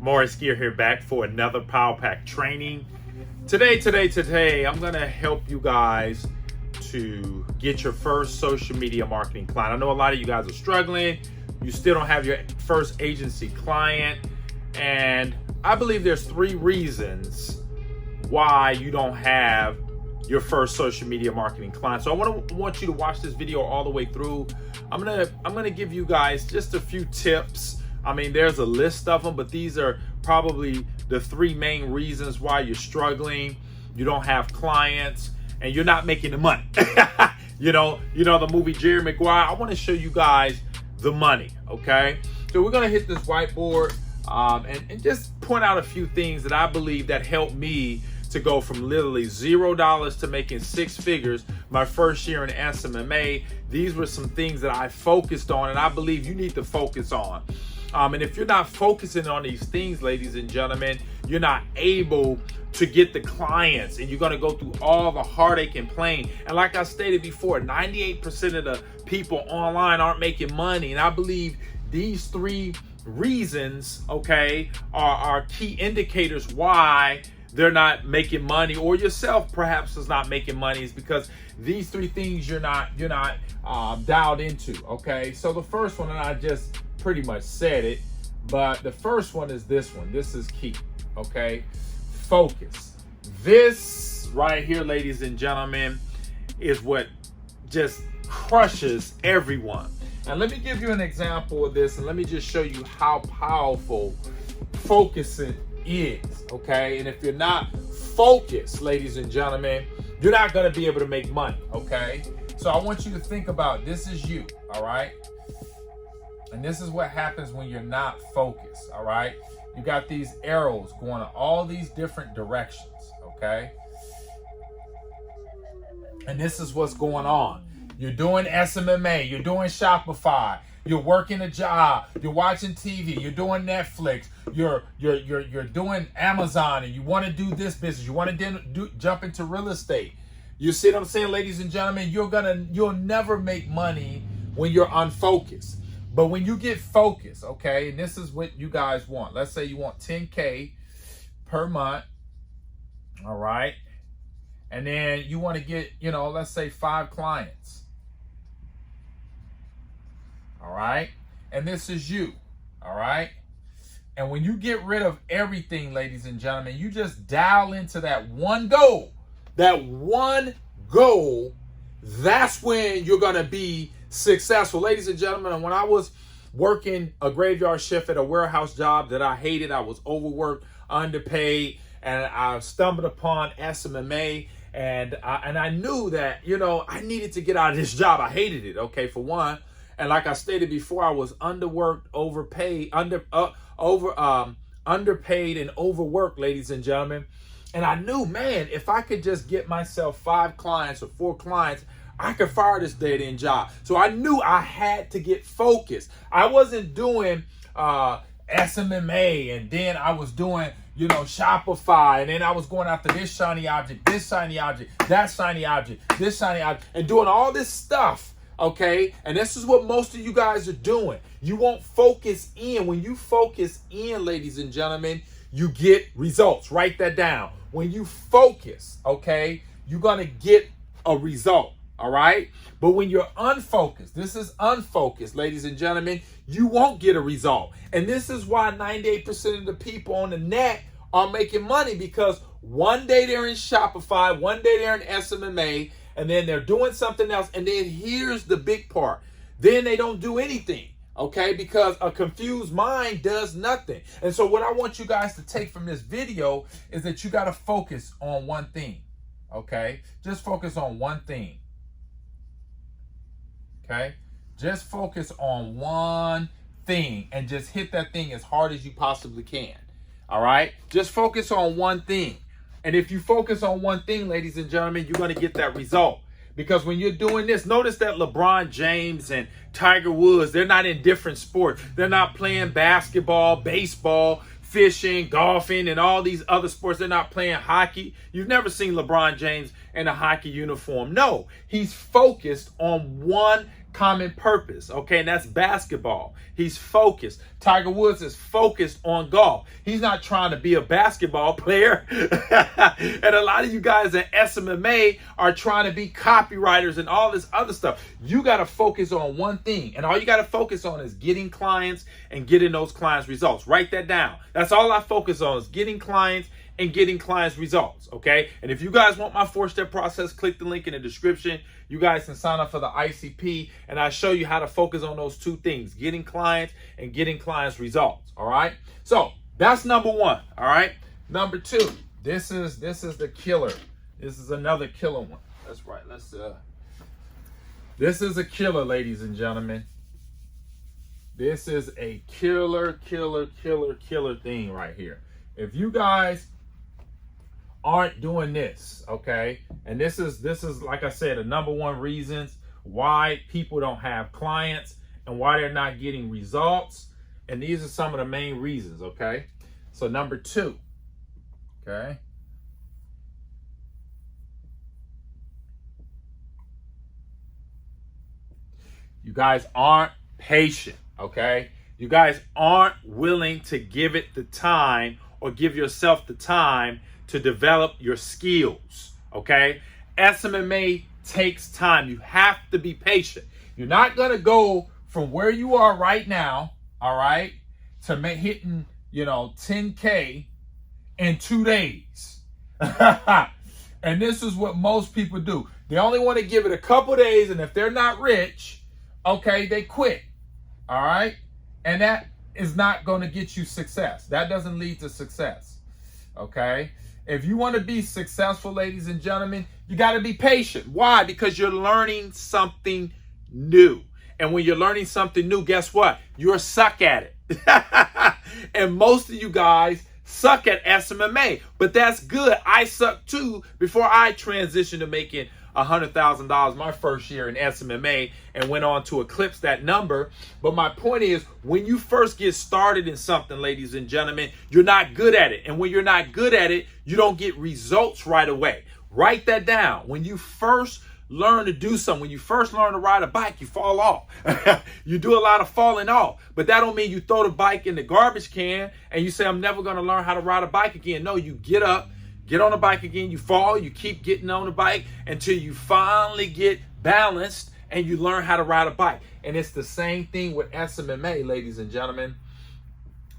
Maurice here back for another Power Pack training. Today, I'm gonna help you guys to get your first social media marketing client. I know a lot of you guys are struggling. You still don't have your first agency client. And I believe there's 3 reasons why you don't have your first social media marketing client. So I want you to watch this video all the way through. I'm gonna give you guys just a few tips. I mean, there's a list of them, but these are probably the 3 main reasons why you're struggling. You don't have clients and you're not making the money. you know the movie Jerry Maguire. I want to show you guys the money. Okay, so we're gonna hit this whiteboard and just point out a few things that I believe that helped me to go from literally $0 to making 6 figures my first year in SMMA. These were some things that I focused on, and I believe you need to focus on. And if you're not focusing on these things, ladies and gentlemen, you're not able to get the clients, and you're going to go through all the heartache and pain. And like I stated before, 98% of the people online aren't making money. And I believe these 3 reasons, okay, are key indicators why they're not making money, or yourself perhaps is not making money, is because these 3 things you're not dialed into. Okay, so the first one, and I just pretty much said it, but the first one is this one. This is key. Okay, focus. This right here, ladies and gentlemen, is what just crushes everyone. And let me give you an example of this, and let me just show you how powerful focusing is. Okay, and if you're not focused, ladies and gentlemen, you're not going to be able to make money. Okay, so I want you to think about this is you. All right, and this is what happens when you're not focused. All right, you got these arrows going in all these different directions. Okay, and this is what's going on. You're doing SMMA, you're doing Shopify, you're working a job, you're watching TV, you're doing Netflix, you're doing Amazon, and you want to do this business, you want to jump into real estate. You see what I'm saying, ladies and gentlemen? You'll never make money when you're unfocused. But when you get focused, okay, and this is what you guys want. Let's say you want 10K per month, all right? And then you want to get, let's say 5 clients. All right, and this is you. All right, and when you get rid of everything, ladies and gentlemen, you just dial into that one goal. That's when you're gonna be successful, ladies and gentlemen. When I was working a graveyard shift at a warehouse job that I hated, I was overworked, underpaid, and I stumbled upon SMMA. And I knew that, I needed to get out of this job. I hated it, okay, for one. And like I stated before, I was underworked, underpaid and overworked, ladies and gentlemen. And I knew, man, if I could just get myself 5 clients or 4 clients, I could fire this dead-end job. So I knew I had to get focused. I wasn't doing SMMA, and then I was doing, Shopify, and then I was going after this shiny object, that shiny object, this shiny object, and doing all this stuff. Okay, and this is what most of you guys are doing. You won't focus in. When you focus in, ladies and gentlemen, you get results. Write that down. When you focus, okay, you're going to get a result. All right, but when you're unfocused, this is unfocused, ladies and gentlemen, you won't get a result. And this is why 98% of the people on the net are making money, because one day they're in Shopify, one day they're in SMMA, and then they're doing something else. And then here's the big part. Then they don't do anything, okay? Because a confused mind does nothing. And so what I want you guys to take from this video is that you got to focus on one thing, okay? Just focus on one thing, okay? Just focus on one thing and just hit that thing as hard as you possibly can, all right? Just focus on one thing. And if you focus on one thing, ladies and gentlemen, you're going to get that result. Because when you're doing this, notice that LeBron James and Tiger Woods, they're not in different sports. They're not playing basketball, baseball, fishing, golfing, and all these other sports. They're not playing hockey. You've never seen LeBron James in a hockey uniform. No, he's focused on one common purpose, okay? And that's basketball. He's focused. Tiger Woods is focused on golf. He's not trying to be a basketball player. And a lot of you guys at SMMA are trying to be copywriters and all this other stuff. You got to focus on one thing. And all you got to focus on is getting clients and getting those clients results. Write that down. That's all I focus on, is getting clients and getting clients results, okay? And if you guys want my 4-step process, click the link in the description. You guys can sign up for the ICP, and I show you how to focus on those two things, getting clients and getting clients results, all right? So that's number one, all right? Number two, this is the killer. This is another killer one. That's right. This is a killer, ladies and gentlemen. This is a killer thing right here. If you guys aren't doing this, okay, and this is like I said, the number one reasons why people don't have clients and why they're not getting results, and these are some of the main reasons, okay? So number two, okay, you guys aren't patient, okay? You guys aren't willing to give it the time, or give yourself the time to develop your skills, okay? SMMA takes time. You have to be patient. You're not going to go from where you are right now, all right, to hitting, 10K in 2 days. And this is what most people do. They only want to give it a couple days, and if they're not rich, okay, they quit, all right? And that is not going to get you success. That doesn't lead to success, okay? If you want to be successful, ladies and gentlemen, you got to be patient. Why? Because you're learning something new. And when you're learning something new, guess what? You're suck at it. And most of you guys suck at SMMA, but that's good. I sucked too before I transitioned to making $100,000 my first year in SMMA and went on to eclipse that number. But my point is, when you first get started in something, ladies and gentlemen, you're not good at it. And when you're not good at it, you don't get results right away. Write that down. When you first learn to do something, when you first learn to ride a bike, you fall off. You do a lot of falling off. But that don't mean you throw the bike in the garbage can and you say, I'm never going to learn how to ride a bike again. No, you get up, get on the bike again, you fall, you keep getting on the bike until you finally get balanced and you learn how to ride a bike. And it's the same thing with SMMA, ladies and gentlemen,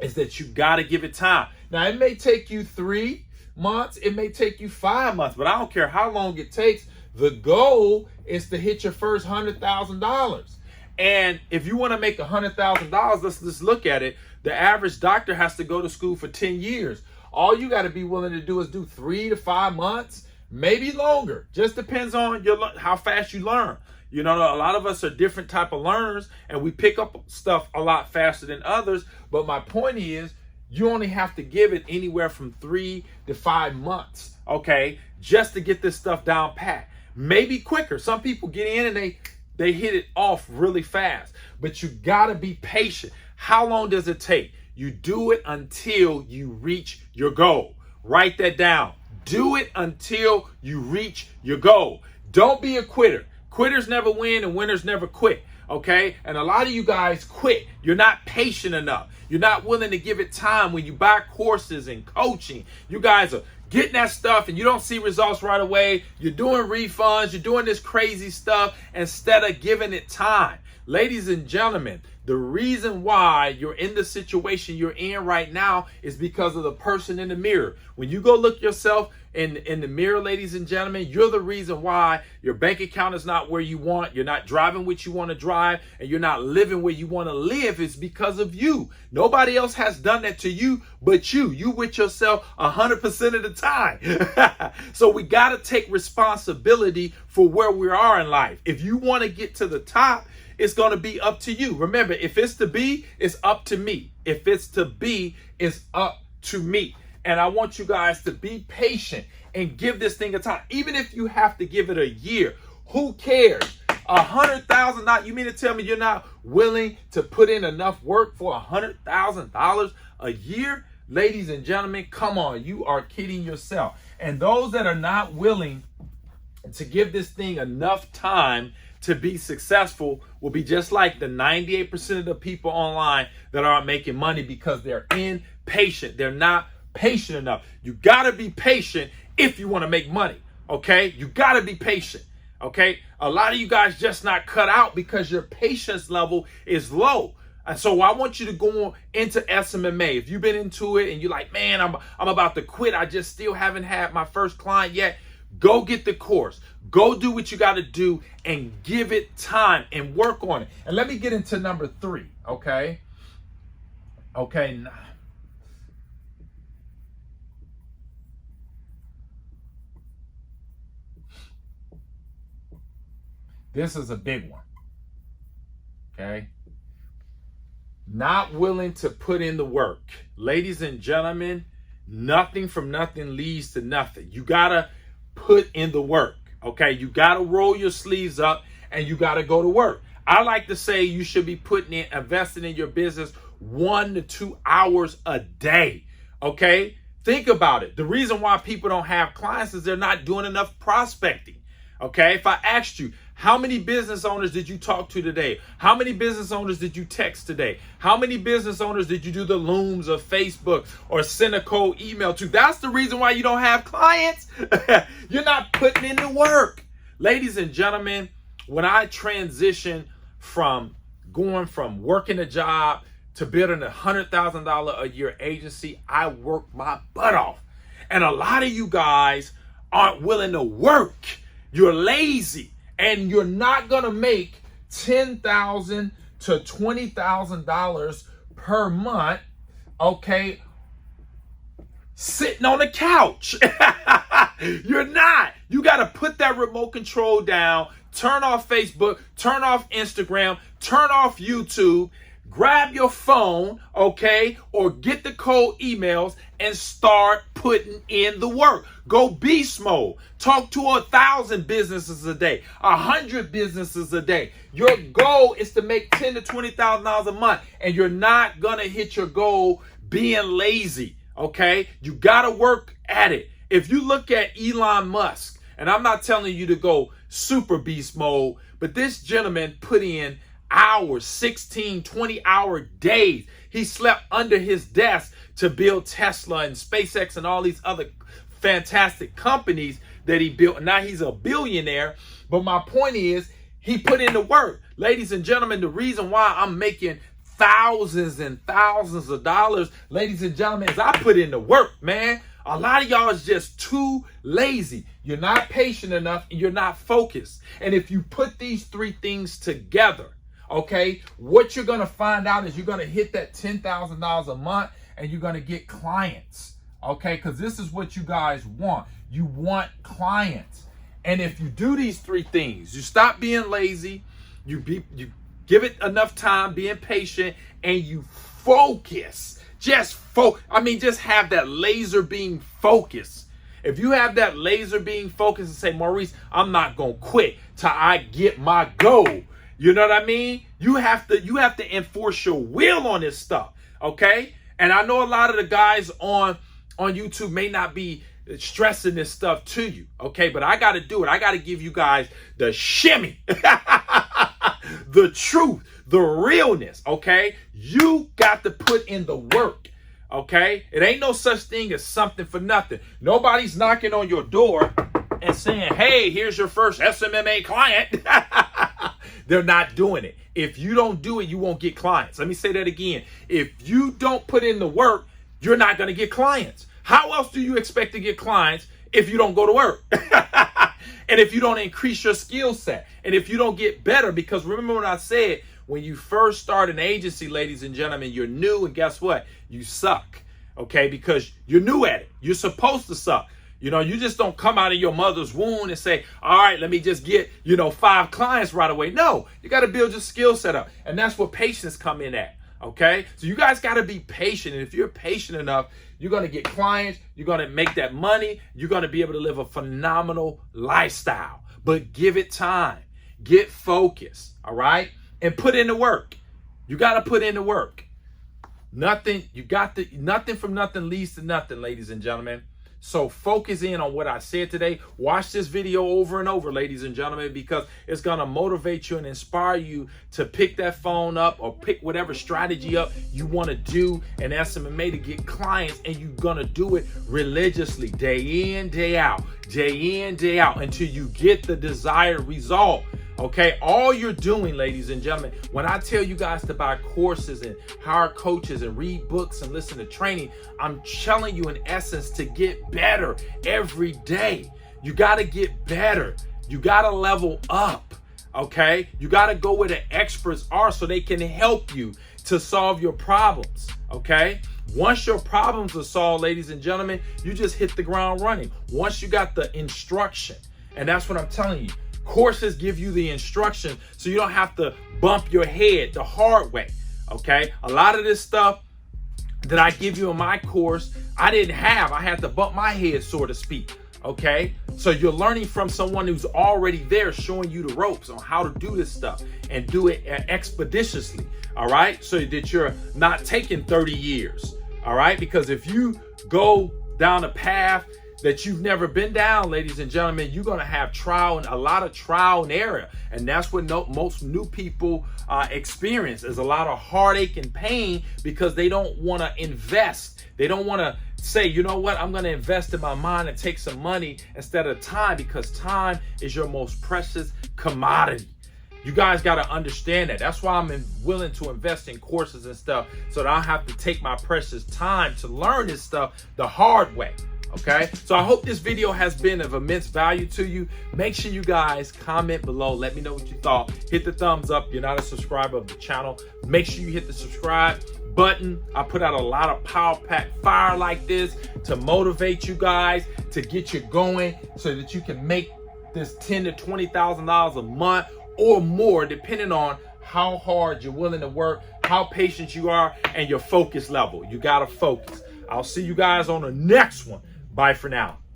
is that you got to give it time. Now, it may take you 3 months, it may take you 5 months, but I don't care how long it takes. The goal is to hit your first $100,000. And if you want to make $100,000, let's just look at it. The average doctor has to go to school for 10 years. All you got to be willing to do is do 3 to 5 months, maybe longer. Just depends on how fast you learn. A lot of us are different type of learners, and we pick up stuff a lot faster than others. But my point is, you only have to give it anywhere from 3 to 5 months, okay, just to get this stuff down pat. Maybe quicker. Some people get in and they hit it off really fast. But you got to be patient. How long does it take? You do it until you reach your goal. Write that down. Do it until you reach your goal. Don't be a quitter. Quitters never win and winners never quit. Okay? And a lot of you guys quit. You're not patient enough. You're not willing to give it time. When you buy courses and coaching, you guys are getting that stuff and you don't see results right away. You're doing refunds. You're doing this crazy stuff instead of giving it time. Ladies and gentlemen, the reason why you're in the situation you're in right now is because of the person in the mirror. When you go look yourself in the mirror, ladies and gentlemen, you're the reason why your bank account is not where you want. You're not driving what you want to drive, and you're not living where you want to live. It's because of you. Nobody else has done that to you but you. You with yourself 100% of the time. So we got to take responsibility for where we are in life. If you want to get to the top, it's going to be up to you. Remember, if it's to be, it's up to me. If it's to be, it's up to me. And I want you guys to be patient and give this thing a time. Even if you have to give it a year, who cares? $100,000. You mean to tell me you're not willing to put in enough work for $100,000 a year? Ladies and gentlemen, come on. You are kidding yourself. And those that are not willing to give this thing enough time, to be successful will be just like the 98% of the people online that aren't making money because they're impatient. They're not patient enough. You got to be patient if you want to make money. Okay? You got to be patient. Okay? A lot of you guys just not cut out because your patience level is low. And so I want you to go into SMMA. If you've been into it and you're like, man, I'm about to quit. I just still haven't had my first client yet. Go get the course. Go do what you got to do and give it time and work on it. And let me get into number 3. Okay. Okay. This is a big one. Okay. Not willing to put in the work. Ladies and gentlemen, nothing from nothing leads to nothing. You got to put in the work. Okay. You got to roll your sleeves up and you got to go to work. I like to say you should be investing in your business 1 to 2 hours a day. Okay. Think about it. The reason why people don't have clients is they're not doing enough prospecting. Okay. If I asked you, how many business owners did you talk to today? How many business owners did you text today? How many business owners did you do the Looms of Facebook or send a cold email to? That's the reason why you don't have clients. You're not putting in the work. Ladies and gentlemen, when I transitioned from going from working a job to building a $100,000 a year agency, I worked my butt off. And a lot of you guys aren't willing to work. You're lazy. And you're not going to make $10,000 to $20,000 per month, okay, sitting on the couch. You're not. You got to put that remote control down, turn off Facebook, turn off Instagram, turn off YouTube, grab your phone, okay, or get the cold emails and start putting in the work. Go beast mode. Talk to 1,000 businesses a day, 100 businesses a day. Your goal is to make $10,000 to $20,000 a month, and you're not gonna hit your goal being lazy. Okay, you gotta work at it. If you look at Elon Musk, and I'm not telling you to go super beast mode, but this gentleman put in hours, 16, 20-hour days. He slept under his desk to build Tesla and SpaceX and all these other fantastic companies that he built. Now he's a billionaire. But my point is, he put in the work. Ladies and gentlemen, the reason why I'm making thousands and thousands of dollars, ladies and gentlemen, is I put in the work, man. A lot of y'all is just too lazy. You're not patient enough and you're not focused. And if you put these 3 things together, okay, what you're going to find out is you're going to hit that $10,000 a month and you're going to get clients, okay, because this is what you guys want. You want clients. And if you do these 3 things, you stop being lazy, you give it enough time, being patient, and you focus. Just have that laser beam focus. If you have that laser beam focus and say, Maurice, I'm not going to quit till I get my goal. You know what I mean? You have to enforce your will on this stuff, okay? And I know a lot of the guys on YouTube may not be stressing this stuff to you, okay? But I got to do it. I got to give you guys the shimmy, the truth, the realness, okay? You got to put in the work, okay? It ain't no such thing as something for nothing. Nobody's knocking on your door and saying, hey, here's your first SMMA client. They're not doing it. If you don't do it, you won't get clients. Let me say that again. If you don't put in the work, you're not going to get clients. How else do you expect to get clients if you don't go to work? And if you don't increase your skill set, and if you don't get better? Because remember what I said, when you first start an agency, ladies and gentlemen, you're new, and guess what? You suck, okay? Because you're new at it. You're supposed to suck. You know, you just don't come out of your mother's womb and say, all right, let me just get, 5 clients right away. No, you got to build your skill set up. And that's where patience come in at, okay? So you guys got to be patient. And if you're patient enough, you're going to get clients. You're going to make that money. You're going to be able to live a phenomenal lifestyle. But give it time. Get focused, all right? And put in the work. You got to put in the work. Nothing from nothing leads to nothing, ladies and gentlemen. So focus in on what I said today. Watch this video over and over, ladies and gentlemen, because it's going to motivate you and inspire you to pick that phone up or pick whatever strategy up you want to do in SMMA to get clients, and you're going to do it religiously, day in, day out, until you get the desired result. Okay, all you're doing, ladies and gentlemen, when I tell you guys to buy courses and hire coaches and read books and listen to training, I'm telling you in essence to get better every day. You got to get better. You got to level up. Okay, you got to go where the experts are so they can help you to solve your problems. Okay, once your problems are solved, ladies and gentlemen, you just hit the ground running. Once you got the instruction, and that's what I'm telling you. Courses give you the instruction so you don't have to bump your head the hard way, okay? A lot of this stuff that I give you in my course, I didn't have. I had to bump my head, so to speak, okay? So you're learning from someone who's already there showing you the ropes on how to do this stuff and do it expeditiously, all right? So that you're not taking 30 years, all right? Because if you go down a path that you've never been down, ladies and gentlemen, you're going to have a lot of trial and error. And that's what most new people experience, is a lot of heartache and pain because they don't want to invest. They don't want to say, you know what, I'm going to invest in my mind and take some money instead of time, because time is your most precious commodity. You guys got to understand that. That's why I'm willing to invest in courses and stuff, so that I don't have to take my precious time to learn this stuff the hard way. Okay, so I hope this video has been of immense value to you. Make sure you guys comment below. Let me know what you thought. Hit the thumbs up if you're not a subscriber of the channel. Make sure you hit the subscribe button. I put out a lot of power pack fire like this to motivate you guys, to get you going, so that you can make this $10,000 to $20,000 a month or more, depending on how hard you're willing to work, how patient you are, and your focus level. You got to focus. I'll see you guys on the next one. Bye for now.